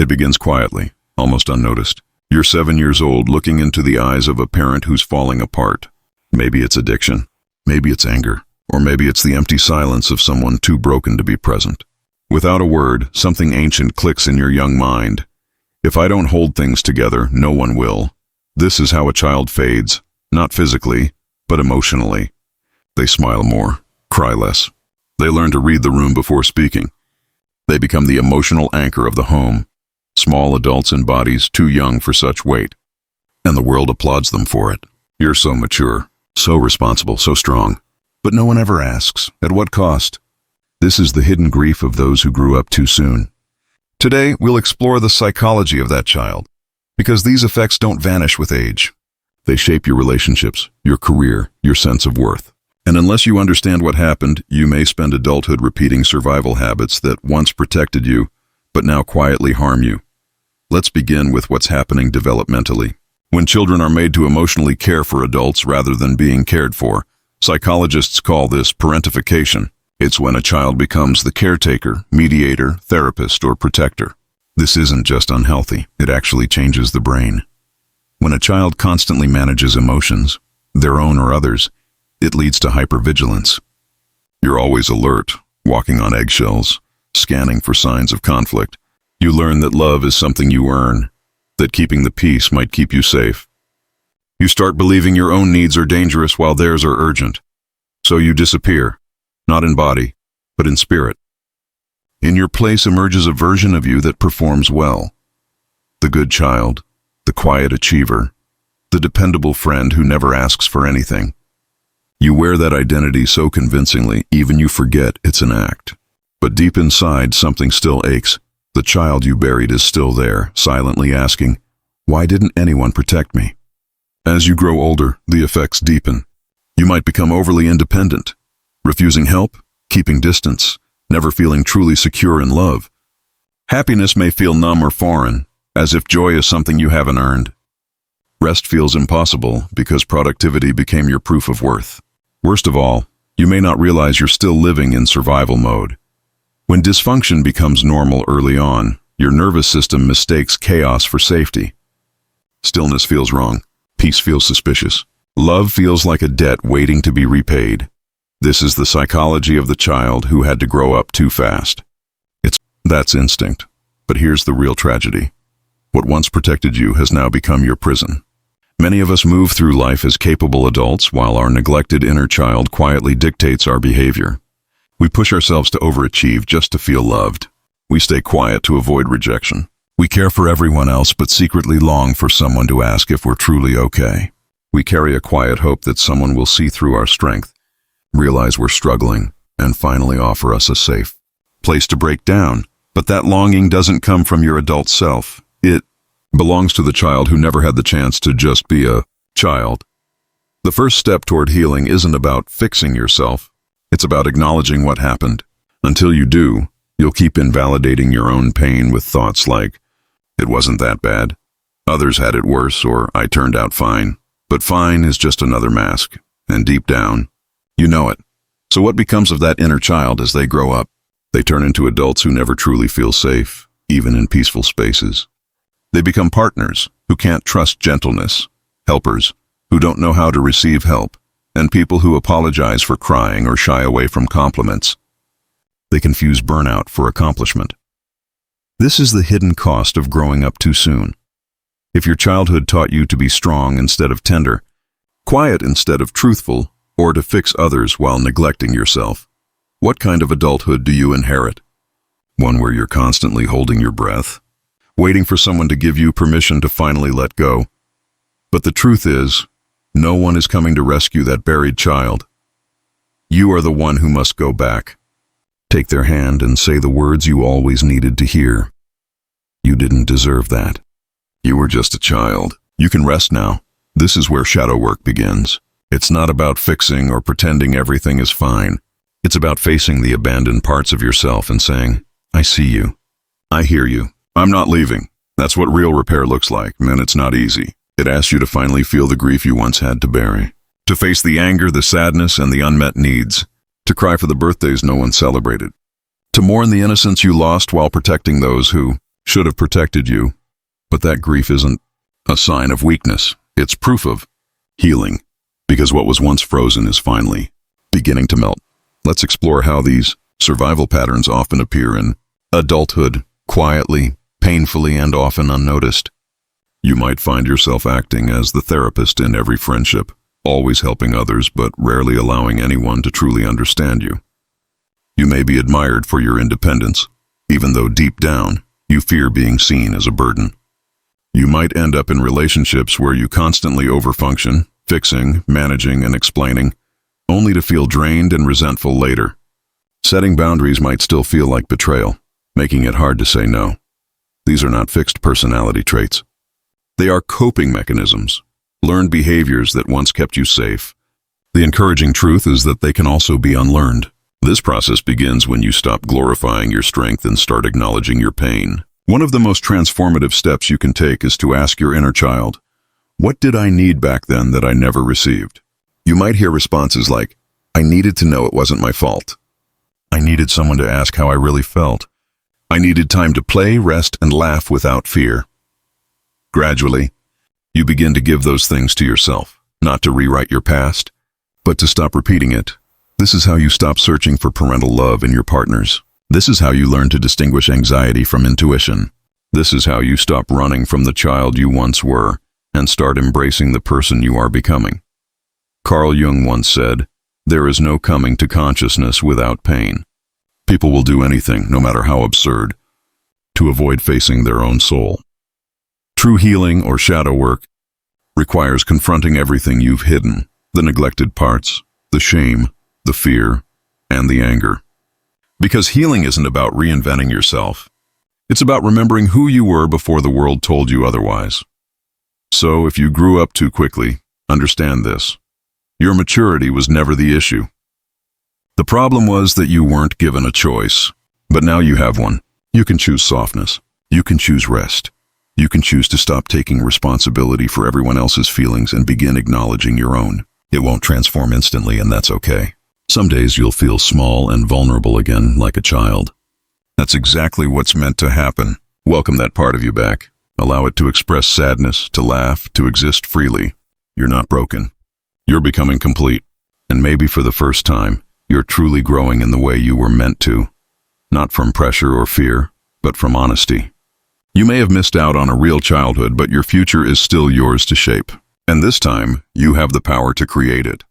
It begins quietly, almost unnoticed. You're 7 years old, looking into the eyes of a parent who's falling apart. Maybe it's addiction, maybe it's anger, or maybe it's the empty silence of someone too broken to be present. Without a word, something ancient clicks in your young mind. If I don't hold things together, no one will. This is how a child fades, not physically, but emotionally. They smile more, cry less. They learn to read the room before speaking. They become the emotional anchor of the home. Small adults in bodies too young for such weight. And the world applauds them for it. You're so mature, so responsible, so strong. But no one ever asks, at what cost? This is the hidden grief of those who grew up too soon. Today, we'll explore the psychology of that child, because these effects don't vanish with age. They shape your relationships, your career, your sense of worth. And unless you understand what happened, you may spend adulthood repeating survival habits that once protected you, but now quietly harm you. Let's begin with what's happening developmentally. When children are made to emotionally care for adults rather than being cared for, psychologists call this parentification. It's when a child becomes the caretaker, mediator, therapist, or protector. This isn't just unhealthy, it actually changes the brain. When a child constantly manages emotions, their own or others, it leads to hypervigilance. You're always alert, walking on eggshells, scanning for signs of conflict. You learn that love is something you earn, that keeping the peace might keep you safe. You start believing your own needs are dangerous while theirs are urgent. So you disappear, not in body, but in spirit. In your place emerges a version of you that performs well. The good child, the quiet achiever, the dependable friend who never asks for anything. You wear that identity so convincingly, even you forget it's an act. But deep inside, something still aches. The child you buried is still there, silently asking, why didn't anyone protect me? As you grow older, the effects deepen. You might become overly independent, refusing help, keeping distance, never feeling truly secure in love. Happiness may feel numb or foreign, as if joy is something you haven't earned. Rest feels impossible because productivity became your proof of worth. Worst of all, you may not realize you're still living in survival mode. When dysfunction becomes normal early on, your nervous system mistakes chaos for safety. Stillness feels wrong. Peace feels suspicious. Love feels like a debt waiting to be repaid. This is the psychology of the child who had to grow up too fast. That's instinct. But here's the real tragedy. What once protected you has now become your prison. Many of us move through life as capable adults while our neglected inner child quietly dictates our behavior. We push ourselves to overachieve just to feel loved. We stay quiet to avoid rejection. We care for everyone else but secretly long for someone to ask if we're truly okay. We carry a quiet hope that someone will see through our strength, realize we're struggling, and finally offer us a safe place to break down. But that longing doesn't come from your adult self. It belongs to the child who never had the chance to just be a child. The first step toward healing isn't about fixing yourself. It's about acknowledging what happened. Until you do, you'll keep invalidating your own pain with thoughts like, it wasn't that bad. Others had it worse, or I turned out fine. But fine is just another mask, and deep down, you know it. So what becomes of that inner child as they grow up? They turn into adults who never truly feel safe, even in peaceful spaces. They become partners who can't trust gentleness, helpers who don't know how to receive help, and people who apologize for crying or shy away from compliments. They confuse burnout for accomplishment. This is the hidden cost of growing up too soon. If your childhood taught you to be strong instead of tender, quiet instead of truthful, or to fix others while neglecting yourself, what kind of adulthood do you inherit? One where you're constantly holding your breath, waiting for someone to give you permission to finally let go. But the truth is, no one is coming to rescue that buried child. You are the one who must go back. Take their hand and say the words you always needed to hear. You didn't deserve that. You were just a child. You can rest now. This is where shadow work begins. It's not about fixing or pretending everything is fine. It's about facing the abandoned parts of yourself and saying, I see you. I hear you. I'm not leaving. That's what real repair looks like, and it's not easy. It asks you to finally feel the grief you once had to bury, to face the anger, the sadness, and the unmet needs, to cry for the birthdays no one celebrated, to mourn the innocence you lost while protecting those who should have protected you. But that grief isn't a sign of weakness. It's proof of healing, because what was once frozen is finally beginning to melt. Let's explore how these survival patterns often appear in adulthood, quietly, painfully, and often unnoticed. You might find yourself acting as the therapist in every friendship, always helping others but rarely allowing anyone to truly understand you. You may be admired for your independence, even though deep down, you fear being seen as a burden. You might end up in relationships where you constantly overfunction, fixing, managing, and explaining, only to feel drained and resentful later. Setting boundaries might still feel like betrayal, making it hard to say no. These are not fixed personality traits. They are coping mechanisms, learned behaviors that once kept you safe. The encouraging truth is that they can also be unlearned. This process begins when you stop glorifying your strength and start acknowledging your pain. One of the most transformative steps you can take is to ask your inner child, what did I need back then that I never received? You might hear responses like, I needed to know it wasn't my fault. I needed someone to ask how I really felt. I needed time to play, rest, and laugh without fear. Gradually, you begin to give those things to yourself, not to rewrite your past, but to stop repeating it. This is how you stop searching for parental love in your partners. This is how you learn to distinguish anxiety from intuition. This is how you stop running from the child you once were and start embracing the person you are becoming. Carl Jung once said, there is no coming to consciousness without pain. People will do anything, no matter how absurd, to avoid facing their own soul. True healing or shadow work requires confronting everything you've hidden, the neglected parts, the shame, the fear, and the anger. Because healing isn't about reinventing yourself. It's about remembering who you were before the world told you otherwise. So if you grew up too quickly, understand this. Your maturity was never the issue. The problem was that you weren't given a choice, but now you have one. You can choose softness. You can choose rest. You can choose to stop taking responsibility for everyone else's feelings and begin acknowledging your own. It won't transform instantly, and that's okay. Some days you'll feel small and vulnerable again, like a child. That's exactly what's meant to happen. Welcome that part of you back. Allow it to express sadness, to laugh, to exist freely. You're not broken. You're becoming complete. And maybe for the first time, you're truly growing in the way you were meant to. Not from pressure or fear, but from honesty. You may have missed out on a real childhood, but your future is still yours to shape. And this time, you have the power to create it.